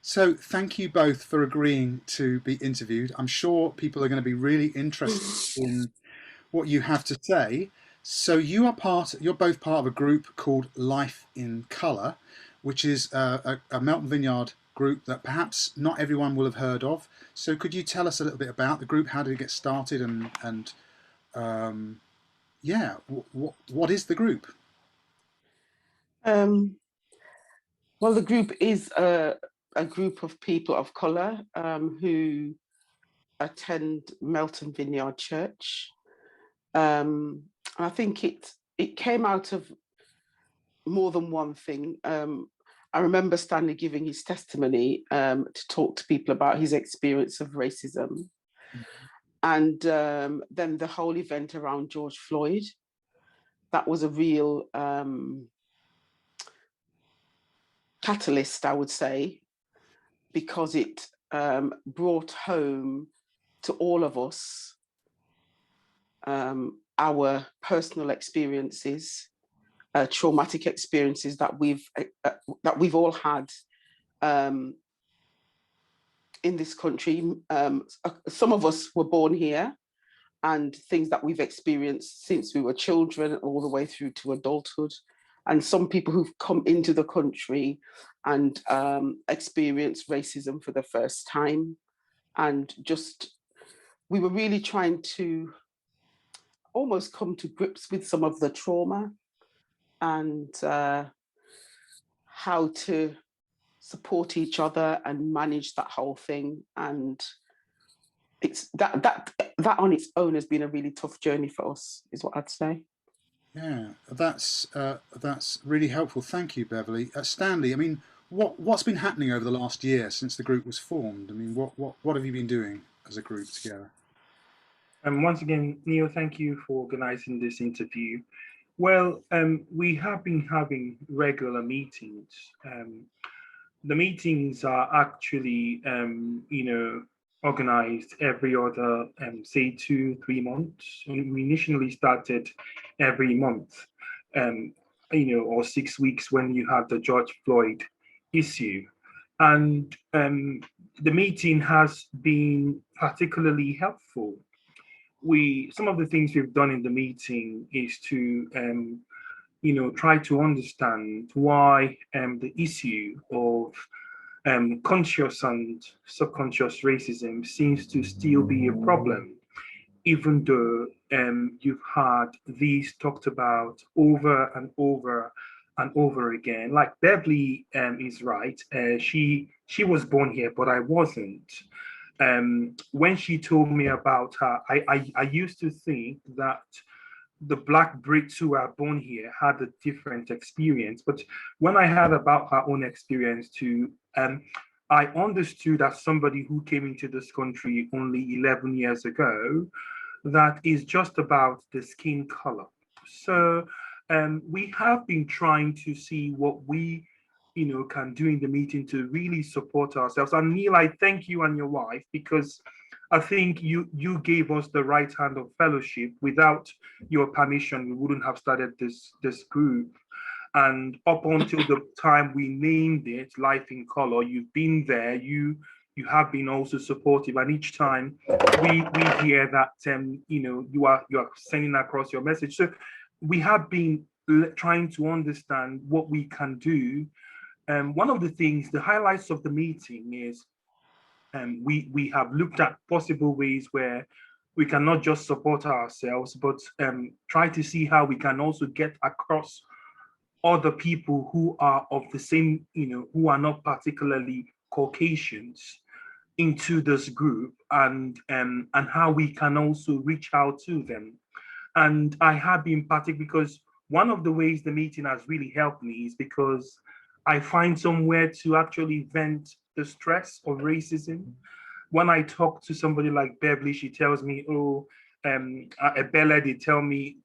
So thank you both for agreeing to be interviewed. I'm sure people are going to be really interested in what you have to say. So you're both part of a group called Life in Colour, which is a Melton Vineyard group that perhaps not everyone will have heard of. So could you tell us a little bit about the group? How did it get started? And yeah, what is the group? Um, well, the group is a group of people of colour who attend Melton Vineyard Church. And I think it came out of more than one thing. I remember Stanley giving his testimony to talk to people about his experience of racism. And then the whole event around George Floyd, that was a real catalyst, I would say, because it brought home to all of us our personal experiences, traumatic experiences that we've all had um, in this country. Some of us were born here, and things that we've experienced since we were children all the way through to adulthood. And some people who've come into the country and experienced racism for the first time. And just, we were really trying to almost come to grips with some of the trauma and how to support each other and manage that whole thing. And it's that on its own has been a really tough journey for us, is what I'd say. Yeah, that's really helpful. Thank you, Beverley. Stanley, I mean, what's been happening over the last year since the group was formed? I mean, what have you been doing as a group together? And once again, Neil, thank you for organizing this interview. Well, we have been having regular meetings. The meetings are actually, organized every other, say, 2, 3 months. And we initially started every month, um, or 6 weeks when you had the George Floyd issue. And the meeting has been particularly helpful. Some of the things we've done in the meeting is to try to understand why the issue of conscious and subconscious racism seems to still be a problem, even though you've had these talked about over and over and over again. Like Beverly is right. She was born here, but I wasn't. When she told me about her, I used to think that the Black Brits who are born here had a different experience. But when I heard about her own experience too, I understood as somebody who came into this country only 11 years ago, that is just about the skin color. So we have been trying to see what we can do in the meeting to really support ourselves. And Neil, I thank you and your wife, because I think you gave us the right hand of fellowship. Without your permission, we wouldn't have started this group. And up until the time we named it Life in Color, you've been there. You have been also supportive, and each time we hear that you are sending across your message. So we have been trying to understand what we can do. One of the things, the highlights of the meeting is we have looked at possible ways where we can not just support ourselves, but try to see how we can also get across other people who are of the same, who are not particularly Caucasians into this group, and how we can also reach out to them. And I have been particular because one of the ways the meeting has really helped me is because I find somewhere to actually vent the stress of racism. When I talk to somebody like Beverly, she tells me, oh, Bella, they tell me,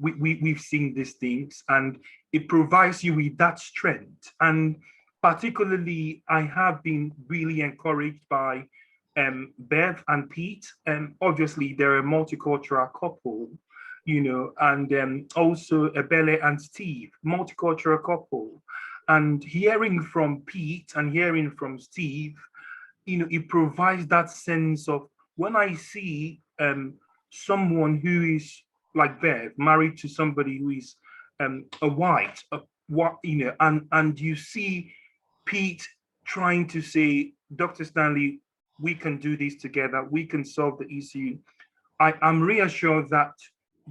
we've seen these things, and it provides you with that strength. And particularly, I have been really encouraged by Bev and Pete. Obviously, they're a multicultural couple, and also Bella and Steve, multicultural couple. And hearing from Pete and hearing from Steve, it provides that sense of, when I see someone who is like Bev, married to somebody who is a white, and you see Pete trying to say, Dr. Stanley, we can do this together, we can solve the issue. I'm reassured that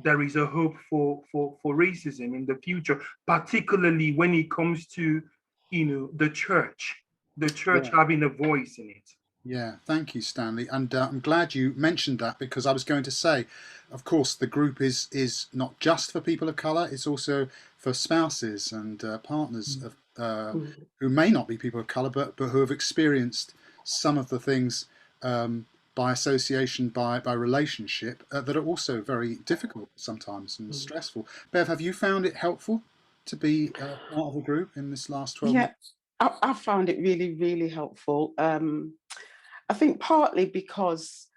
there is a hope for racism in the future, particularly when it comes to the church having a voice in it. Yeah, thank you, Stanley. And I'm glad you mentioned that, because I was going to say, of course, the group is not just for people of colour, it's also for spouses and partners of, who may not be people of colour, but who have experienced some of the things by association, by relationship, that are also very difficult sometimes and stressful. Bev, have you found it helpful to be part of a group in this last 12 months? I found it really, really helpful. I think partly because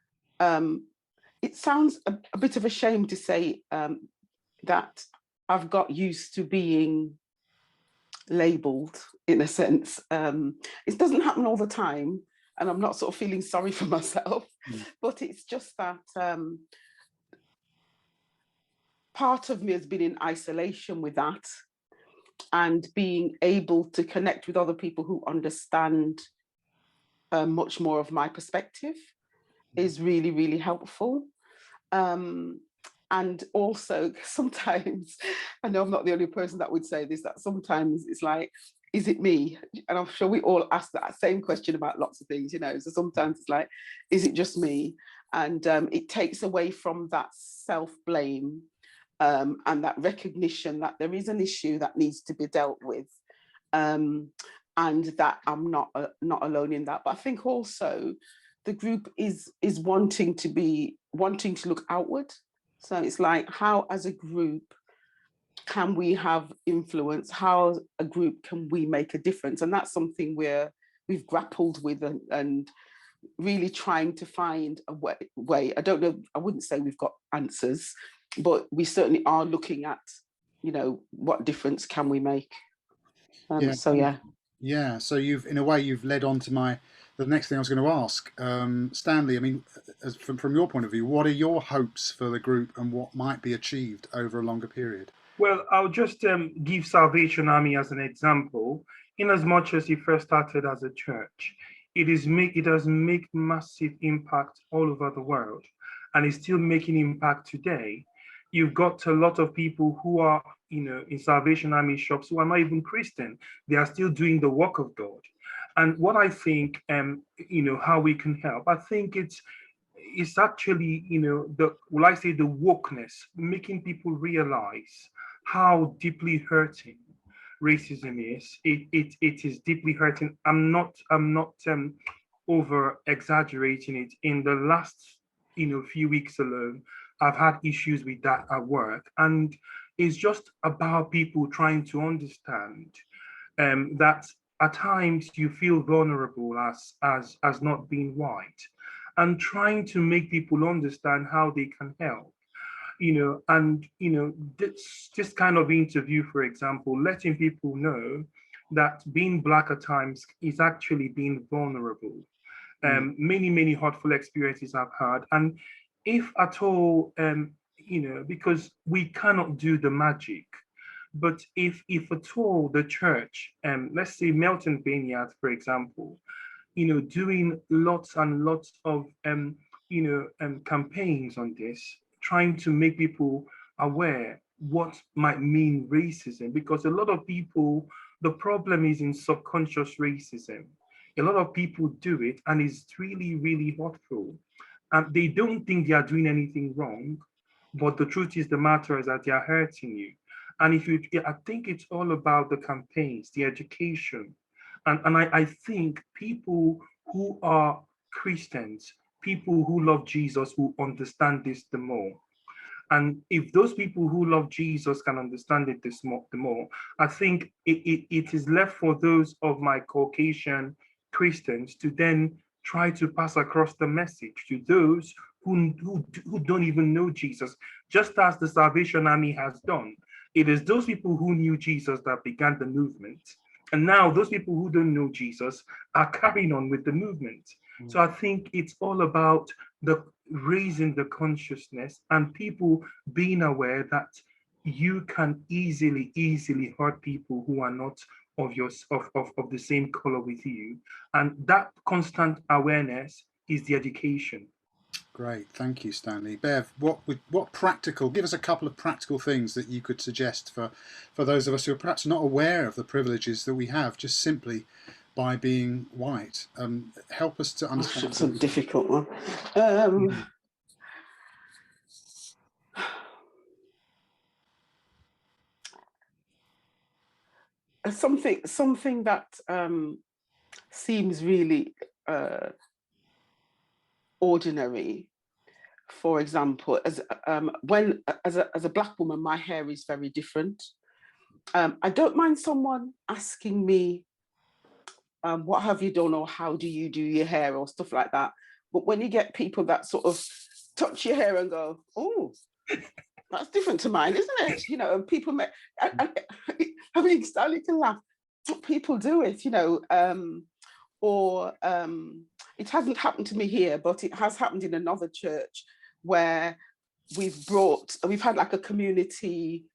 it sounds a bit of a shame to say that I've got used to being labelled, in a sense. It doesn't happen all the time, and I'm not sort of feeling sorry for myself, but it's just that part of me has been in isolation with that, and being able to connect with other people who understand much more of my perspective is really, really helpful. And also, sometimes, I know I'm not the only person that would say this, that sometimes it's like, is it me? And I'm sure we all ask that same question about lots of things, so sometimes it's like, is it just me? And it takes away from that self-blame and that recognition that there is an issue that needs to be dealt with. And that I'm not alone in that. But I think also the group is wanting to look outward. So it's like, how as a group can we have influence? How as a group can we make a difference? And that's something we've grappled with and really trying to find a way. I don't know, I wouldn't say we've got answers, but we certainly are looking at, what difference can we make? So yeah. Yeah, so in a way, you've led on to the next thing I was going to ask. Stanley, I mean, from your point of view, what are your hopes for the group and what might be achieved over a longer period? Well, I'll just give Salvation Army as an example. In as much as it first started as a church, it has made massive impact all over the world, and is still making impact today. You've got a lot of people who are, in Salvation Army shops who are not even Christian. They are still doing the work of God. And what I think, how we can help, I think it's actually, the wokeness, making people realize how deeply hurting racism is. It is deeply hurting. I'm not over exaggerating it. In the last few weeks alone, I've had issues with that at work, and it's just about people trying to understand that at times you feel vulnerable as not being white, and trying to make people understand how they can help. This kind of interview, for example, letting people know that being Black at times is actually being vulnerable. Many hurtful experiences I've had, and if at all, because we cannot do the magic, but if at all the church, let's say Melton Vineyard, for example, doing lots and lots of campaigns on this, trying to make people aware what might mean racism, because a lot of people, the problem is in subconscious racism. A lot of people do it, and it's really, really hurtful. And they don't think they are doing anything wrong, but the truth is, the matter is that they are hurting you. And I think it's all about the campaigns, the education. And I think people who are Christians, people who love Jesus, will understand this the more. And if those people who love Jesus can understand it the more, I think it is left for those of my Caucasian Christians to then try to pass across the message to those who don't even know Jesus, just as the Salvation Army has done. It is those people who knew Jesus that began the movement. And now those people who don't know Jesus are carrying on with the movement. So I think it's all about the raising the consciousness and people being aware that you can easily hurt people who are not of your of the same color with you. And that constant awareness is the education. Great, thank you, Stanley. Bev, what practical? Give us a couple of practical things that you could suggest for those of us who are perhaps not aware of the privileges that we have, just simply by being white. Help us to understand. That's a difficult one. Something that seems really ordinary. For example, as a Black woman, my hair is very different. I don't mind someone asking me, what have you done, or how do you do your hair, or stuff like that. But when you get people that sort of touch your hair and go, oh, that's different to mine, isn't it? You know, and people may, I mean, Stanley can laugh. People do it, you know, or it hasn't happened to me here, but it has happened in another church where we've had like a community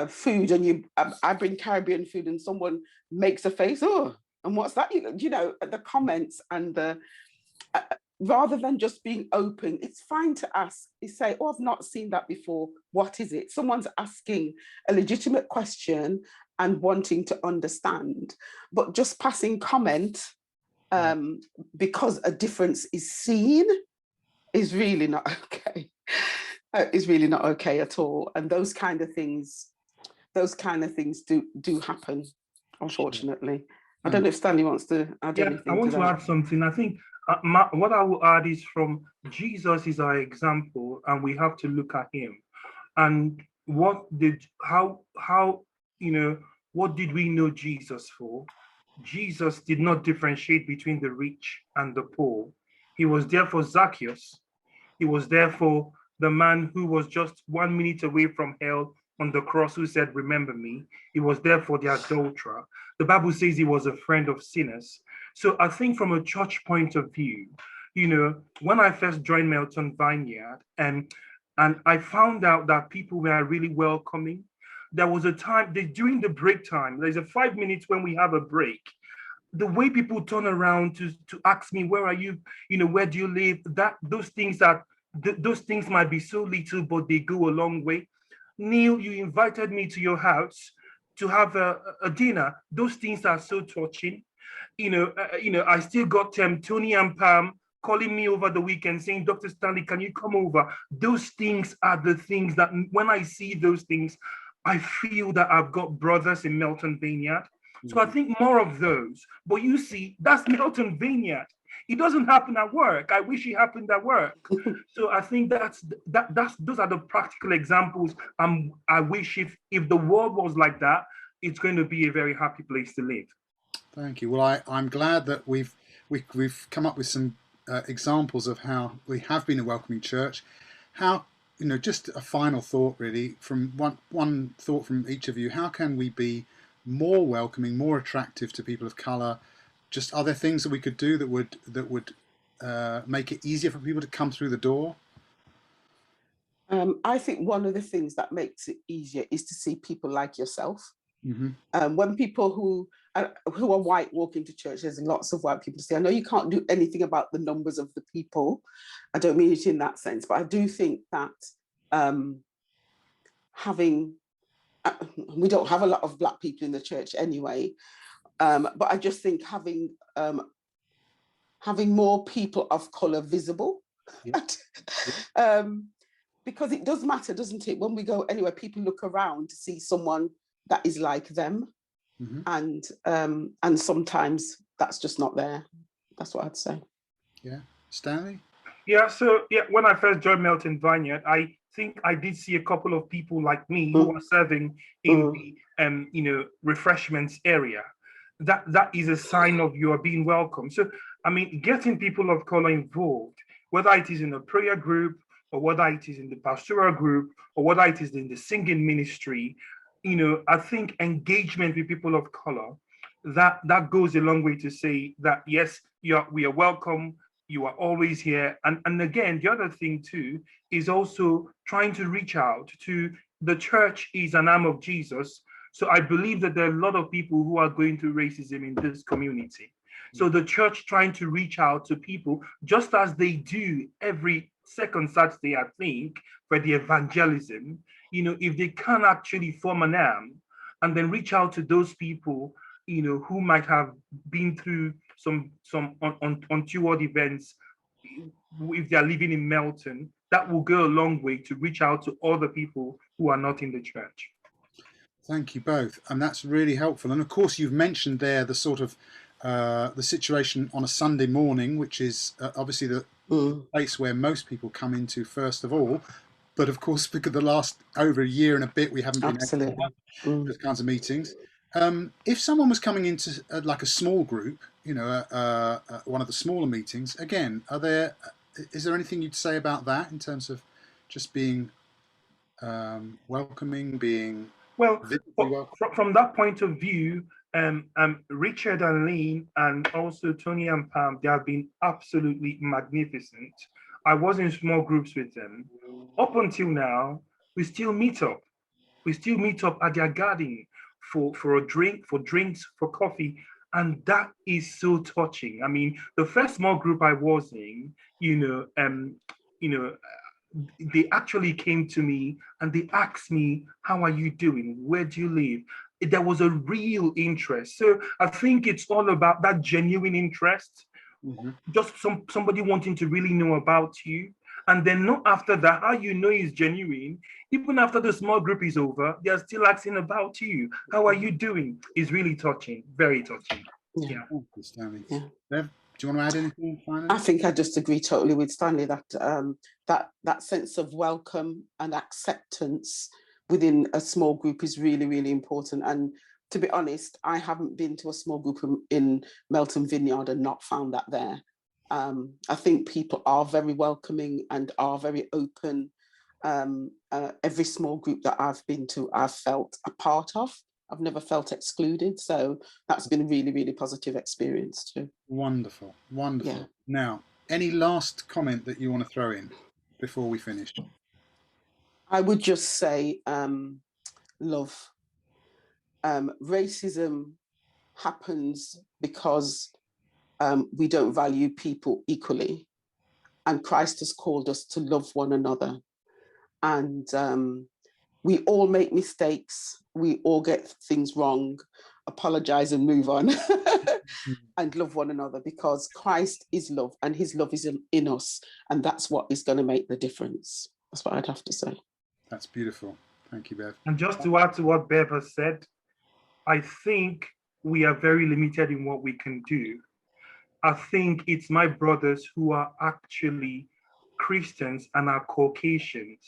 food, and I bring Caribbean food, and someone makes a face, oh, and what's that? You know, the comments and the rather than just being open, it's fine to ask. You say, oh, I've not seen that before. What is it? Someone's asking a legitimate question and wanting to understand, but just passing comment because a difference is seen is really not okay. Is really not okay at all. And those kind of things do happen, unfortunately. I don't know if Stanley wants to add anything. I want to add something. I think what I will add is, from Jesus is our example, and we have to look at him. And what did we know Jesus for? Jesus did not differentiate between the rich and the poor. He was there for Zacchaeus. He was there for the man who was just 1 minute away from hell on the cross, who said, remember me. He was there for the adulterer. The Bible says he was a friend of sinners. So I think from a church point of view, you know, when I first joined Melton Vineyard, and I found out that people were really welcoming. There was a time during the break time, there's a 5 minutes when we have a break. The way people turn around to ask me, where are you? You know, where do you live? Those things might be so little, but they go a long way. Neil, you invited me to your house to have a dinner. Those things are so touching. I still got Tony and Pam calling me over the weekend saying, Dr. Stanley, can you come over? Those things are the things that when I see those things, I feel that I've got brothers in Melton Vineyard. So I think more of those. But you see, that's Melton Vineyard. It doesn't happen at work. I wish it happened at work. So I think those are the practical examples. I wish if the world was like that, it's going to be a very happy place to live. Thank you. Well, I'm glad that we've come up with some examples of how we have been a welcoming church. How, you know, just a final thought really, from one thought from each of you. How can we be more welcoming, more attractive to people of colour? Just, are there things that we could do that would make it easier for people to come through the door? I think one of the things that makes it easier is to see people like yourself. Mm-hmm. When people who are white walk into church, there's lots of white people to say, I know you can't do anything about the numbers of the people. I don't mean it in that sense, but I do think that we don't have a lot of Black people in the church anyway, but I just think having more people of colour visible, because it does matter, doesn't it? When we go anywhere, people look around to see someone that is like them. Mm-hmm. And sometimes that's just not there. That's what I'd say. Yeah. Stanley? Yeah, so when I first joined Melton Vineyard, I think I did see a couple of people like me who are serving in the refreshments area. That is a sign of you are being welcome. So I mean, getting people of color involved, whether it is in a prayer group, or whether it is in the pastoral group, or whether it is in the singing ministry, you know, I think engagement with people of color that goes a long way to say that yes, we are welcome. You are always here. And again, the other thing too is also trying to reach out to the church is an arm of Jesus. So I believe that there are a lot of people who are going through racism in this community. So the church trying to reach out to people, just as they do every second Saturday, I think, for the evangelism, if they can actually form an arm and then reach out to those people, who might have been through some untoward events, if they're living in Melton, that will go a long way to reach out to other people who are not in the church. Thank you both, and that's really helpful. And of course, you've mentioned there the sort of the situation on a Sunday morning, which is obviously the place where most people come into first of all. But of course, because the last over a year and a bit, we haven't been able to have those kinds of meetings. If someone was coming into like a small group, one of the smaller meetings, again, is there anything you'd say about that in terms of just being welcoming, being from that point of view, Richard and Lynn and also Tony and Pam, they have been absolutely magnificent. I was in small groups with them. Up until now, we still meet up. We still meet up at their garden for a drink, for drinks, for coffee. And that is so touching. I mean, the first small group I was in, they actually came to me and they asked me, how are you doing? Where do you live? There was a real interest. So I think it's all about that genuine interest. Just somebody wanting to really know about you. And then not after that, how you know is genuine, even after the small group is over, they're still asking about you. How are you doing? It's really touching, very touching. Yeah. Thank you, Stanley. Bev, do you want to add anything finally? I think I just agree totally with Stanley that that sense of welcome and acceptance within a small group is really, really important. And to be honest, I haven't been to a small group in Melton Vineyard and not found that there. I think people are very welcoming and are very open. Every small group that I've been to, I've felt a part of. I've never felt excluded. So that's been a really, really positive experience too. Wonderful, wonderful. Yeah. Now, any last comment that you want to throw in before we finish? I would just say love. Racism happens because we don't value people equally, and Christ has called us to love one another. And we all make mistakes, we all get things wrong, apologize and move on and love one another, because Christ is love and his love is in us, and that's what is going to make the difference. That's what I'd have to say. That's beautiful. Thank you, Bev. And just to add to what Bev has said, I think we are very limited in what we can do. I think it's my brothers who are actually Christians and are Caucasians.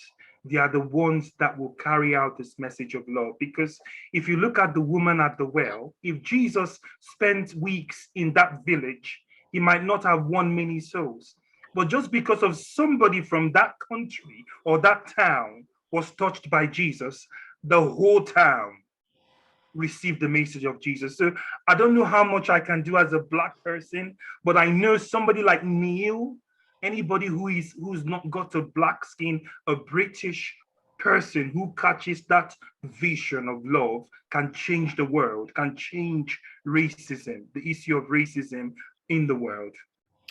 They are the ones that will carry out this message of love. Because if you look at the woman at the well, if Jesus spent weeks in that village, he might not have won many souls. But just because of somebody from that country or that town was touched by Jesus, the whole town received the message of Jesus. So I don't know how much I can do as a Black person, but I know somebody like Neil, anybody who's not got a Black skin, a British person who catches that vision of love can change the world, can change racism, the issue of racism in the world.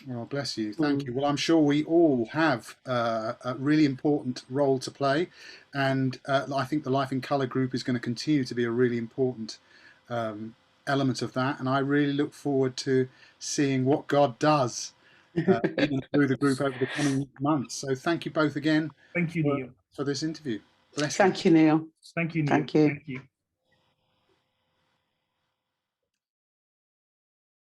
Well, bless you. Thank you. Well, I'm sure we all have a really important role to play. And I think the Life in Colour group is going to continue to be a really important element of that. And I really look forward to seeing what God does through the group over the coming months. So thank you both again. Thank you, Neil, for this interview. Bless you. Thank you, Neil. Thank you, Neil. Thank you. Thank you.